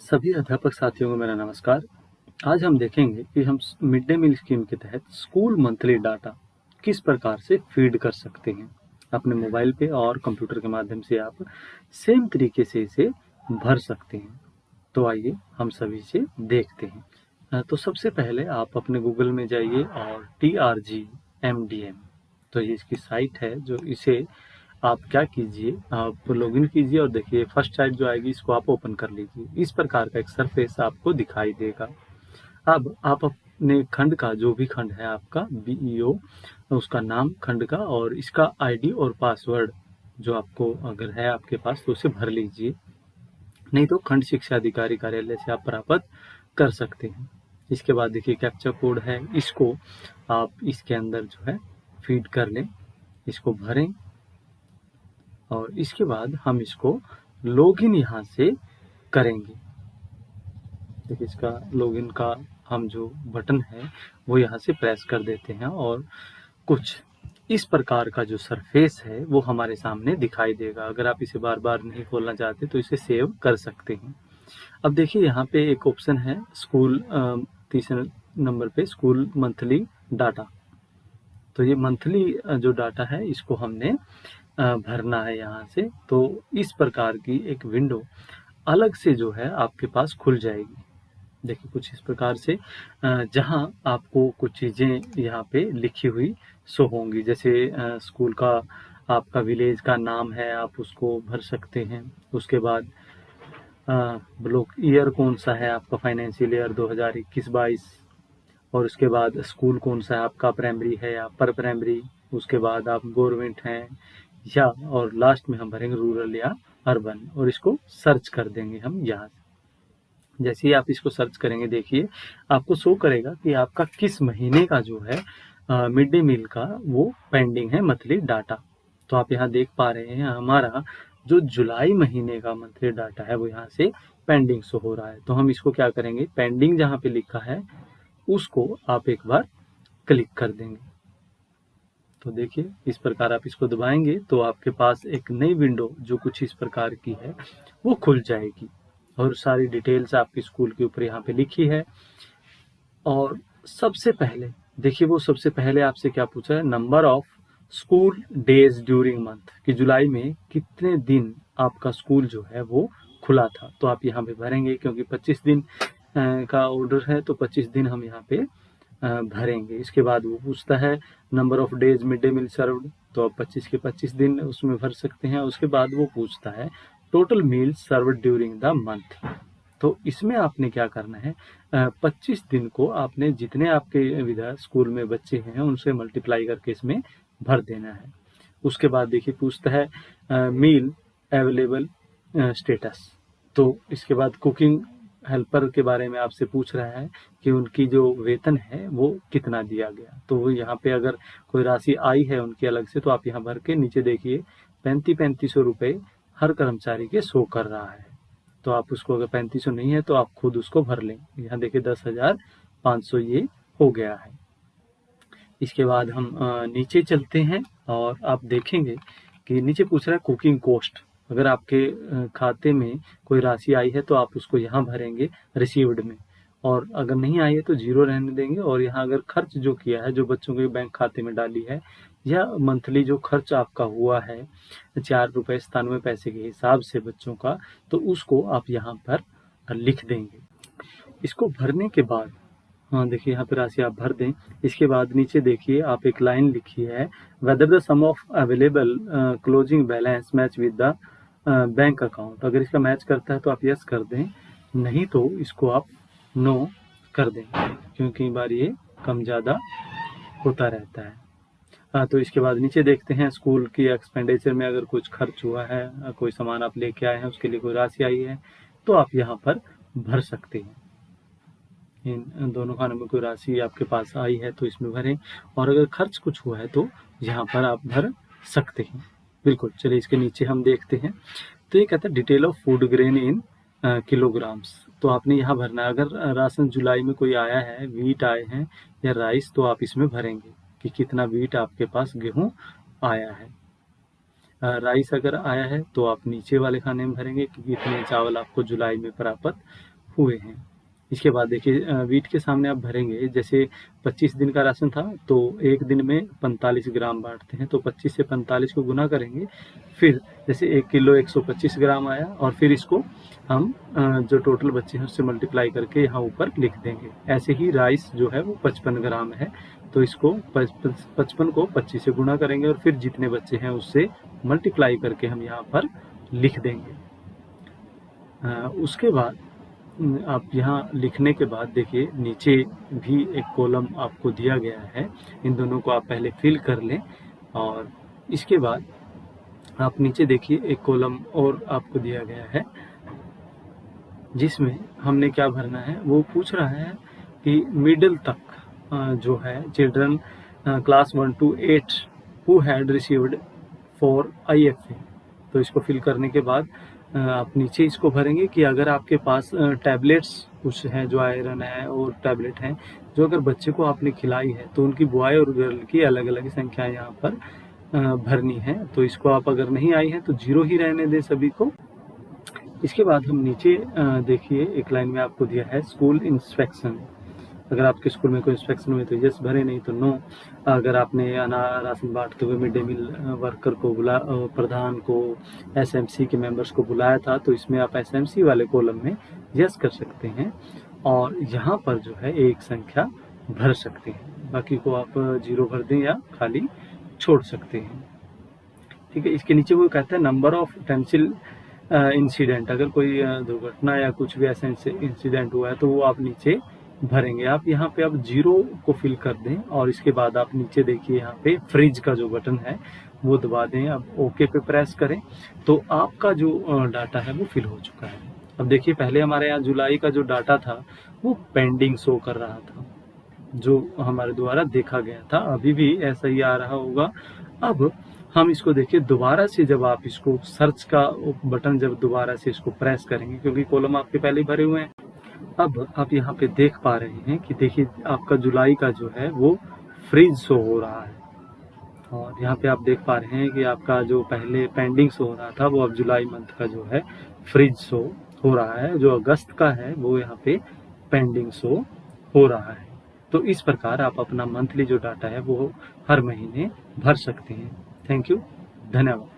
सभी अध्यापक साथियों को मेरा नमस्कार। आज हम देखेंगे कि हम मिड डे मील स्कीम के तहत स्कूल मंथली डाटा किस प्रकार से फीड कर सकते हैं। अपने मोबाइल पे और कंप्यूटर के माध्यम से आप सेम तरीके से इसे भर सकते हैं। तो आइए हम सभी इसे देखते हैं। तो सबसे पहले आप अपने गूगल में जाइए और TRGMDM, तो ये इसकी साइट है। जो इसे आप क्या कीजिए, आप लॉगिन कीजिए और देखिए फर्स्ट साइट जो आएगी इसको आप ओपन कर लीजिए। इस प्रकार का एक सरफेस आपको दिखाई देगा। अब आप अपने खंड का, जो भी खंड है आपका BEO, उसका नाम खंड का और इसका ID और पासवर्ड जो आपको अगर है आपके पास तो उसे भर लीजिए। नहीं तो खंड शिक्षा अधिकारी कार्यालय से आप प्राप्त कर सकते हैं। इसके बाद देखिए कैप्चा कोड है, इसको आप इसके अंदर जो है फीड कर लें, इसको भरें और इसके बाद हम इसको लॉगिन यहाँ से करेंगे। देखिए इसका लॉगिन का हम जो बटन है वो यहाँ से प्रेस कर देते हैं और कुछ इस प्रकार का जो सरफेस है वो हमारे सामने दिखाई देगा। अगर आप इसे बार बार नहीं खोलना चाहते तो इसे सेव कर सकते हैं। अब देखिए यहाँ पे एक ऑप्शन है स्कूल, तीसरे नंबर पे स्कूल मंथली डाटा। तो ये मंथली जो डाटा है इसको हमने भरना है यहाँ से। तो इस प्रकार की एक विंडो अलग से जो है आपके पास खुल जाएगी। देखिए कुछ इस प्रकार से, जहाँ आपको कुछ चीज़ें यहाँ पे लिखी हुई शो होंगी। जैसे स्कूल का आपका विलेज का नाम है, आप उसको भर सकते हैं। उसके बाद ब्लॉक ईयर कौन सा है आपका, फाइनेंशियल ईयर 2021-22। और उसके बाद स्कूल कौन सा है आपका, प्राइमरी है या पर प्राइमरी। उसके बाद आप गवर्नमेंट हैं या, और लास्ट में हम भरेंगे रूरल या अर्बन और इसको सर्च कर देंगे हम यहाँ से। जैसे ही आप इसको सर्च करेंगे देखिए आपको शो करेगा कि आपका किस महीने का जो है मिड डे मील का वो पेंडिंग है मंथली डाटा। तो आप यहाँ देख पा रहे हैं हमारा जो जुलाई महीने का मंथली डाटा है वो यहाँ से पेंडिंग शो हो रहा है। तो हम इसको क्या करेंगे, पेंडिंग जहाँ पे लिखा है उसको आप एक बार क्लिक कर देंगे। तो देखिए इस प्रकार आप इसको दबाएंगे तो आपके पास एक नई विंडो जो कुछ इस प्रकार की है वो खुल जाएगी और सारी डिटेल्स आपकी स्कूल के ऊपर यहाँ पे लिखी है। और सबसे पहले देखिए वो सबसे पहले आपसे क्या पूछा है, number of school days during month, कि जुलाई में कितने दिन आपका स्कूल जो है वो खुला था। तो आप यहाँ पे भरेंगे क्योंकि 25 दिन का ऑर्डर है तो 25 दिन हम यहाँ पे भरेंगे। इसके बाद वो पूछता है number of days mid day meal served, तो आप 25 के 25 दिन उसमें भर सकते हैं। उसके बाद वो पूछता है total meal served during the month. तो इसमें आपने क्या करना है, 25 दिन को आपने जितने आपके विद्या स्कूल में बच्चे हैं उनसे मल्टीप्लाई करके इसमें भर देना है। उसके बाद देखिए पूछता है मील अवेलेबल स्टेटस। तो इसके बाद कुकिंग हेल्पर के बारे में आपसे पूछ रहा है कि उनकी जो वेतन है वो कितना दिया गया। तो वो यहाँ पे अगर कोई राशि आई है उनकी अलग से तो आप यहाँ भर के नीचे देखिए 3500 रुपये हर कर्मचारी के शो कर रहा है। तो आप उसको अगर 3500 नहीं है तो आप खुद उसको भर लें। यहाँ देखिए 10,500 ये हो गया है। इसके बाद हम नीचे चलते हैं और आप देखेंगे कि नीचे पूछ रहा है कुकिंग कॉस्ट। अगर आपके खाते में कोई राशि आई है तो आप उसको यहाँ भरेंगे रिसीव्ड में, और अगर नहीं आई है तो जीरो रहने देंगे। और यहाँ अगर खर्च जो किया है, जो बच्चों के बैंक खाते में डाली है, या मंथली जो खर्च आपका हुआ है ₹4.97 के हिसाब से बच्चों का, तो उसको आप यहाँ पर लिख देंगे। इसको भरने के बाद हाँ देखिए यहाँ पे राशि आप भर दें। इसके बाद नीचे देखिए आप एक लाइन लिखी है, whether the sum of available closing balance match with the bank account. अगर इसका मैच करता है तो आप यस कर दें, नहीं तो इसको आप नो कर दें, क्योंकि कई बार ये कम ज़्यादा होता रहता है। तो इसके बाद नीचे देखते हैं स्कूल की एक्सपेंडिचर में अगर कुछ खर्च हुआ है, कोई सामान आप लेके आए हैं उसके लिए कोई राशि आई है तो आप यहाँ पर भर सकते हैं। इन दोनों खानों में कोई राशि आपके पास आई है तो इसमें भरें, और अगर खर्च कुछ हुआ है तो यहाँ पर आप भर सकते हैं। बिल्कुल, चलिए इसके नीचे हम देखते हैं। तो ये कहता है detail of food grain in kilograms. तो आपने यहाँ भरना है। अगर राशन जुलाई में कोई आया है, वीट आए हैं या राइस, तो आप इसमें भरेंगे कि कितना वीट आपके पास गेहूँ आया है। राइस अगर आया है तो आप नीचे वाले खाने में भरेंगे कि कितने चावल आपको जुलाई में प्राप्त हुए हैं। इसके बाद देखिए वीट के सामने आप भरेंगे, जैसे 25 दिन का राशन था तो एक दिन में 45 ग्राम बांटते हैं, तो 25 से 45 को गुना करेंगे, फिर जैसे 1 किलो 125 ग्राम आया और फिर इसको हम जो टोटल बच्चे हैं उससे मल्टीप्लाई करके यहाँ ऊपर लिख देंगे। ऐसे ही राइस जो है वो 55 ग्राम है, तो इसको 55 को 25 से गुना करेंगे और फिर जितने बच्चे हैं उससे मल्टीप्लाई करके हम यहाँ पर लिख देंगे। उसके बाद आप यहाँ लिखने के बाद देखिए नीचे भी एक कॉलम आपको दिया गया है, इन दोनों को आप पहले फिल कर लें और इसके बाद आप नीचे देखिए एक कॉलम और आपको दिया गया है जिसमें हमने क्या भरना है। वो पूछ रहा है कि मिडिल तक जो है children class 1 to 8 who had received for IFA, तो इसको फिल करने के बाद आप नीचे इसको भरेंगे कि अगर आपके पास टैबलेट्स कुछ हैं जो आयरन है और टैबलेट हैं जो अगर बच्चे को आपने खिलाई है तो उनकी बॉय और गर्ल की अलग अलग संख्या यहाँ पर भरनी है। तो इसको आप अगर नहीं आई है तो 0 ही रहने दें सभी को। इसके बाद हम नीचे देखिए एक लाइन में आपको दिया है स्कूल इंस्पेक्शन। अगर आपके स्कूल में कोई इंस्पेक्शन हुए तो यस भरे, नहीं तो नो। अगर आपने राशन बांटते हुए मिड डे मील वर्कर को प्रधान को, SMC के मेंबर्स को बुलाया था तो इसमें आप SMC वाले कॉलम में यस कर सकते हैं और यहाँ पर जो है एक संख्या भर सकते हैं, बाकी को आप 0 भर दें या खाली छोड़ सकते हैं। ठीक है, इसके नीचे वो कहता है नंबर ऑफ टेंसिल इंसिडेंट। अगर कोई दुर्घटना या कुछ भी ऐसा इंसिडेंट हुआ है तो वो आप नीचे भरेंगे। आप यहाँ पे अब 0 को फिल कर दें और इसके बाद आप नीचे देखिए यहाँ पे फ्रिज का जो बटन है वो दबा दें। अब ओके पे प्रेस करें तो आपका जो डाटा है वो फिल हो चुका है। अब देखिए पहले हमारे यहाँ जुलाई का जो डाटा था वो पेंडिंग शो कर रहा था, जो हमारे द्वारा देखा गया था, अभी भी ऐसा ही आ रहा होगा। अब हम इसको देखिए दोबारा से, जब आप इसको सर्च का बटन जब दोबारा से इसको प्रेस करेंगे, क्योंकि कॉलम आपके पहले ही भरे हुए हैं, अब आप यहाँ पे देख पा रहे हैं कि देखिए आपका जुलाई का जो है वो फ्रीज शो हो रहा है और यहाँ पे आप देख पा रहे हैं कि आपका जो पहले पेंडिंग शो हो रहा था वो अब जुलाई मंथ का जो है फ्रीज शो हो रहा है। जो अगस्त का है वो यहाँ पे पेंडिंग शो हो रहा है। तो इस प्रकार आप अपना मंथली जो डाटा है वो हर महीने भर सकते हैं। थैंक यू, धन्यवाद।